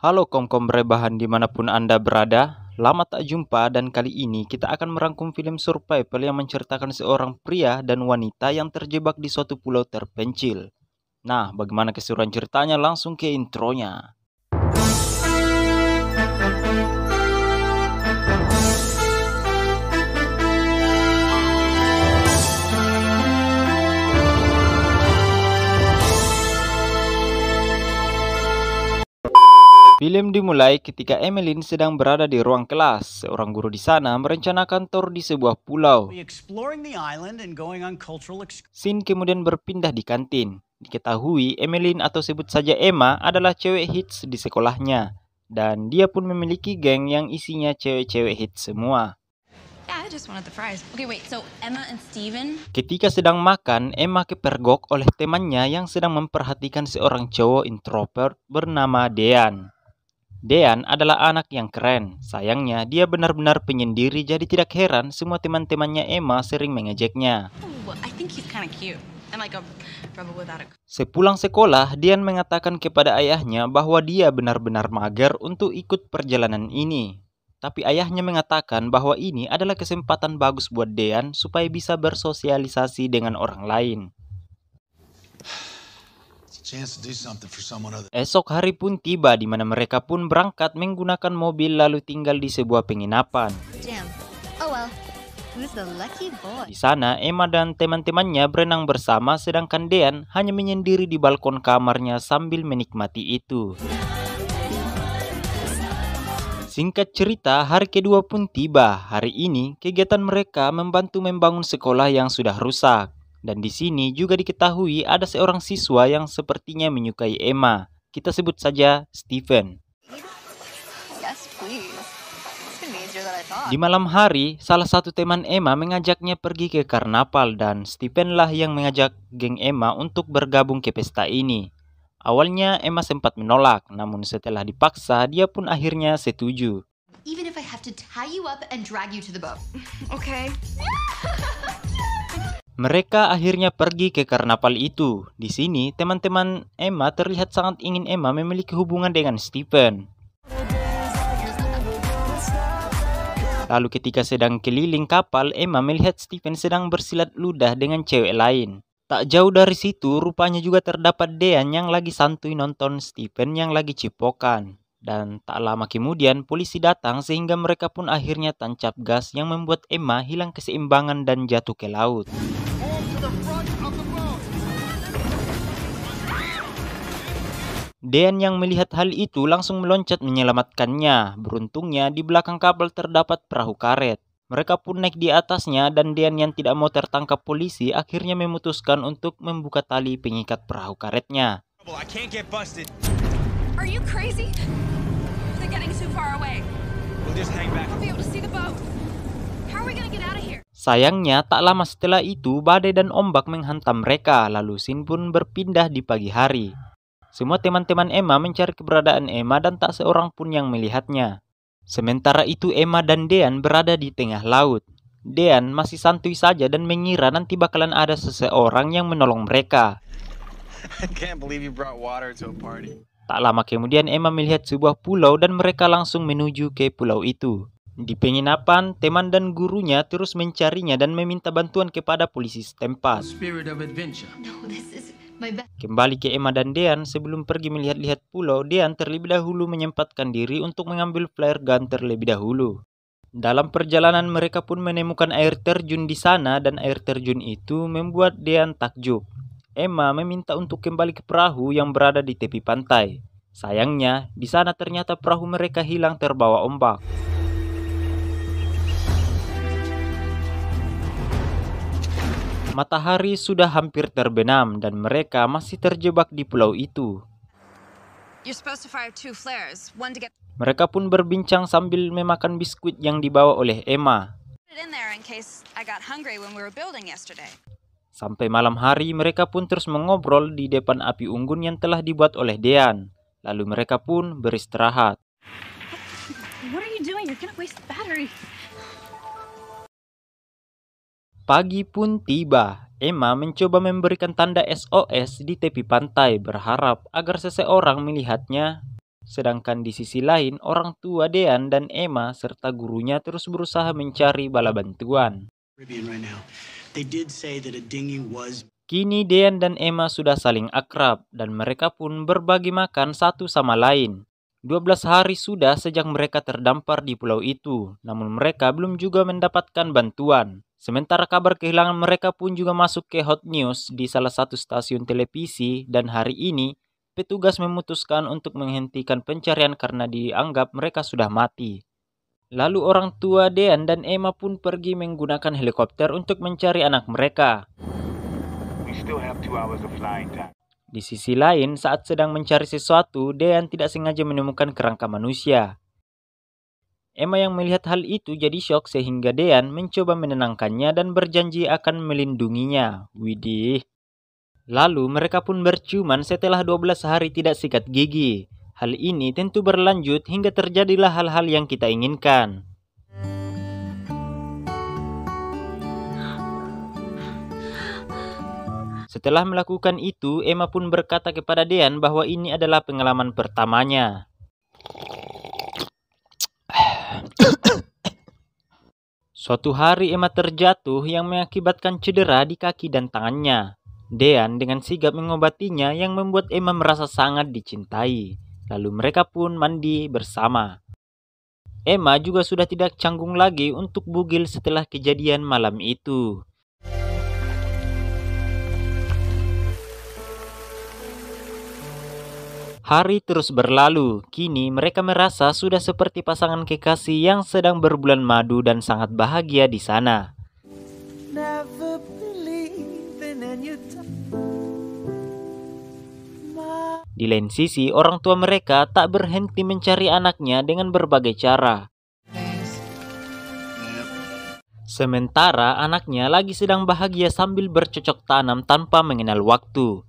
Halo kom-kom rebahan dimanapun Anda berada, lama tak jumpa dan kali ini kita akan merangkum film survival yang menceritakan seorang pria dan wanita yang terjebak di suatu pulau terpencil. Nah, bagaimana keseruan ceritanya? Langsung ke intronya. Film dimulai ketika Emmeline sedang berada di ruang kelas. Seorang guru di sana merencanakan tur di sebuah pulau. Scene kemudian berpindah di kantin. Diketahui Emmeline atau sebut saja Emma adalah cewek hits di sekolahnya. Dan dia pun memiliki geng yang isinya cewek-cewek hits semua. Ketika sedang makan, Emma kepergok oleh temannya yang sedang memperhatikan seorang cowok introvert bernama Dean. Dean adalah anak yang keren. Sayangnya, dia benar-benar penyendiri, jadi tidak heran semua teman-temannya Emma sering mengejeknya. Sepulang sekolah, Dean mengatakan kepada ayahnya bahwa dia benar-benar mager untuk ikut perjalanan ini. Tapi ayahnya mengatakan bahwa ini adalah kesempatan bagus buat Dean supaya bisa bersosialisasi dengan orang lain. Esok hari pun tiba di mana mereka pun berangkat menggunakan mobil lalu tinggal di sebuah penginapan. Di sana Emma dan teman-temannya berenang bersama sedangkan Dean hanya menyendiri di balkon kamarnya sambil menikmati itu. Singkat cerita, hari kedua pun tiba. Hari ini kegiatan mereka membantu membangun sekolah yang sudah rusak. Dan di sini juga diketahui ada seorang siswa yang sepertinya menyukai Emma. Kita sebut saja Steven. Di malam hari, salah satu teman Emma mengajaknya pergi ke karnaval dan Steven lah yang mengajak geng Emma untuk bergabung ke pesta ini. Awalnya Emma sempat menolak, namun setelah dipaksa dia pun akhirnya setuju. Mereka akhirnya pergi ke karnaval itu. Di sini, teman-teman Emma terlihat sangat ingin Emma memiliki hubungan dengan Steven. Lalu ketika sedang keliling kapal, Emma melihat Steven sedang bersilat ludah dengan cewek lain. Tak jauh dari situ, rupanya juga terdapat Dean yang lagi santuy nonton Steven yang lagi cipokan. Dan tak lama kemudian, polisi datang sehingga mereka pun akhirnya tancap gas yang membuat Emma hilang keseimbangan dan jatuh ke laut. Dean yang melihat hal itu langsung meloncat menyelamatkannya. Beruntungnya di belakang kapal terdapat perahu karet. Mereka pun naik di atasnya dan Dean yang tidak mau tertangkap polisi akhirnya memutuskan untuk membuka tali pengikat perahu karetnya. Sayangnya tak lama setelah itu badai dan ombak menghantam mereka, lalu scene pun berpindah di pagi hari. Semua teman-teman Emma mencari keberadaan Emma dan tak seorang pun yang melihatnya. Sementara itu Emma dan Dean berada di tengah laut. Dean masih santuy saja dan mengira nanti bakalan ada seseorang yang menolong mereka. Tak lama kemudian Emma melihat sebuah pulau dan mereka langsung menuju ke pulau itu. Di penginapan, teman dan gurunya terus mencarinya dan meminta bantuan kepada polisi setempat. Kembali ke Emma dan Dean, sebelum pergi melihat-lihat pulau, Dean terlebih dahulu menyempatkan diri untuk mengambil flare gun terlebih dahulu. Dalam perjalanan mereka pun menemukan air terjun di sana dan air terjun itu membuat Dean takjub. Emma meminta untuk kembali ke perahu yang berada di tepi pantai. Sayangnya, di sana ternyata perahu mereka hilang terbawa ombak. Matahari sudah hampir terbenam dan mereka masih terjebak di pulau itu. Mereka pun berbincang sambil memakan biskuit yang dibawa oleh Emma. Sampai malam hari mereka pun terus mengobrol di depan api unggun yang telah dibuat oleh Dean. Lalu mereka pun beristirahat. Pagi pun tiba. Emma mencoba memberikan tanda SOS di tepi pantai berharap agar seseorang melihatnya. Sedangkan di sisi lain, orang tua Dean dan Emma serta gurunya terus berusaha mencari bala bantuan. Kini Dean dan Emma sudah saling akrab dan mereka pun berbagi makan satu sama lain. 12 hari sudah sejak mereka terdampar di pulau itu, namun mereka belum juga mendapatkan bantuan. Sementara kabar kehilangan mereka pun juga masuk ke hot news di salah satu stasiun televisi dan hari ini petugas memutuskan untuk menghentikan pencarian karena dianggap mereka sudah mati. Lalu orang tua Dean dan Emma pun pergi menggunakan helikopter untuk mencari anak mereka. Di sisi lain, saat sedang mencari sesuatu, Dean tidak sengaja menemukan kerangka manusia. Emma yang melihat hal itu jadi shock sehingga Dean mencoba menenangkannya dan berjanji akan melindunginya. Widih. Lalu mereka pun berciuman setelah 12 hari tidak sikat gigi. Hal ini tentu berlanjut hingga terjadilah hal-hal yang kita inginkan. Setelah melakukan itu, Emma pun berkata kepada Dean bahwa ini adalah pengalaman pertamanya. Suatu hari Emma terjatuh yang mengakibatkan cedera di kaki dan tangannya. Dean dengan sigap mengobatinya yang membuat Emma merasa sangat dicintai. Lalu mereka pun mandi bersama. Emma juga sudah tidak canggung lagi untuk bugil setelah kejadian malam itu. Hari terus berlalu, kini mereka merasa sudah seperti pasangan kekasih yang sedang berbulan madu dan sangat bahagia di sana. Di lain sisi, orang tua mereka tak berhenti mencari anaknya dengan berbagai cara. Sementara anaknya lagi sedang bahagia sambil bercocok tanam tanpa mengenal waktu.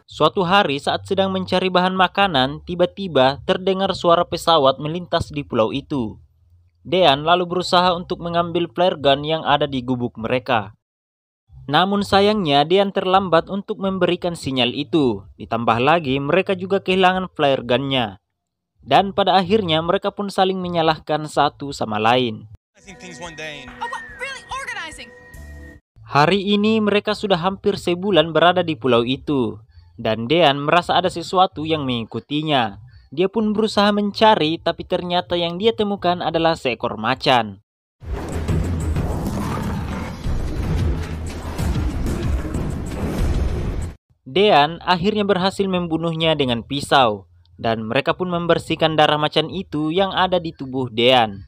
Suatu hari saat sedang mencari bahan makanan, tiba-tiba terdengar suara pesawat melintas di pulau itu. Dean lalu berusaha untuk mengambil flare gun yang ada di gubuk mereka. Namun sayangnya Dean terlambat untuk memberikan sinyal itu. Ditambah lagi mereka juga kehilangan flare gunnya. Dan pada akhirnya mereka pun saling menyalahkan satu sama lain. Hari ini mereka sudah hampir sebulan berada di pulau itu. Dan Dean merasa ada sesuatu yang mengikutinya. Dia pun berusaha mencari, tapi ternyata yang dia temukan adalah seekor macan. Dean akhirnya berhasil membunuhnya dengan pisau. Dan mereka pun membersihkan darah macan itu yang ada di tubuh Dean.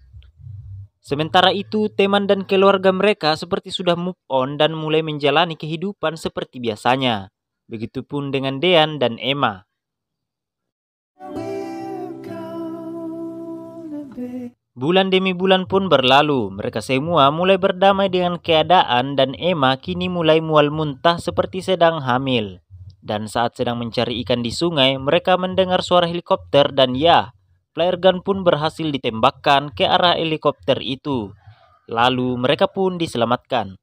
Sementara itu, teman dan keluarga mereka seperti sudah move on dan mulai menjalani kehidupan seperti biasanya. Begitupun dengan Dean dan Emma. Bulan demi bulan pun berlalu, mereka semua mulai berdamai dengan keadaan dan Emma kini mulai mual muntah seperti sedang hamil. Dan saat sedang mencari ikan di sungai, mereka mendengar suara helikopter dan ya, flare gun pun berhasil ditembakkan ke arah helikopter itu. Lalu mereka pun diselamatkan.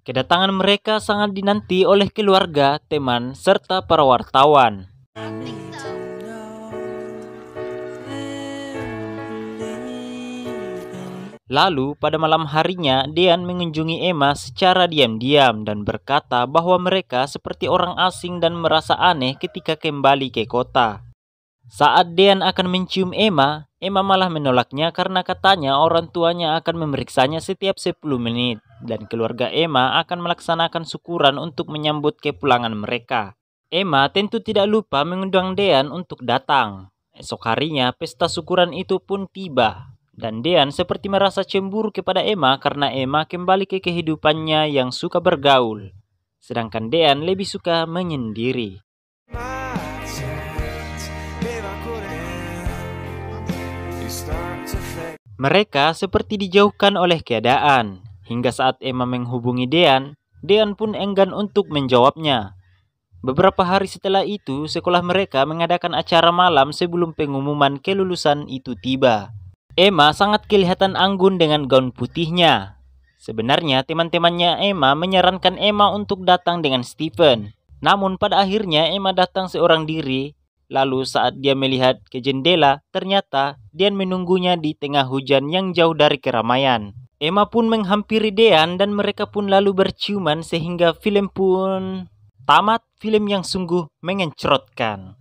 Kedatangan mereka sangat dinanti oleh keluarga, teman, serta para wartawan. Lalu pada malam harinya Dean mengunjungi Emma secara diam-diam dan berkata bahwa mereka seperti orang asing dan merasa aneh ketika kembali ke kota. Saat Dean akan mencium Emma, Emma malah menolaknya karena katanya orang tuanya akan memeriksanya setiap 10 menit dan keluarga Emma akan melaksanakan syukuran untuk menyambut kepulangan mereka. Emma tentu tidak lupa mengundang Dean untuk datang. Esok harinya pesta syukuran itu pun tiba. Dan Dean seperti merasa cemburu kepada Emma karena Emma kembali ke kehidupannya yang suka bergaul. Sedangkan Dean lebih suka menyendiri. Mereka seperti dijauhkan oleh keadaan. Hingga saat Emma menghubungi Dean, Dean pun enggan untuk menjawabnya. Beberapa hari setelah itu, sekolah mereka mengadakan acara malam sebelum pengumuman kelulusan itu tiba. Emma sangat kelihatan anggun dengan gaun putihnya. Sebenarnya teman-temannya Emma menyarankan Emma untuk datang dengan Stephen. Namun pada akhirnya Emma datang seorang diri. Lalu saat dia melihat ke jendela, ternyata Dean menunggunya di tengah hujan yang jauh dari keramaian. Emma pun menghampiri Dean dan mereka pun lalu berciuman sehingga film pun tamat, film yang sungguh mengencrotkan.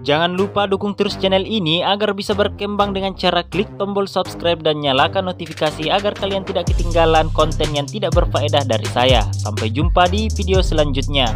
Jangan lupa dukung terus channel ini agar bisa berkembang dengan cara klik tombol subscribe dan nyalakan notifikasi agar kalian tidak ketinggalan konten yang tidak berfaedah dari saya. Sampai jumpa di video selanjutnya.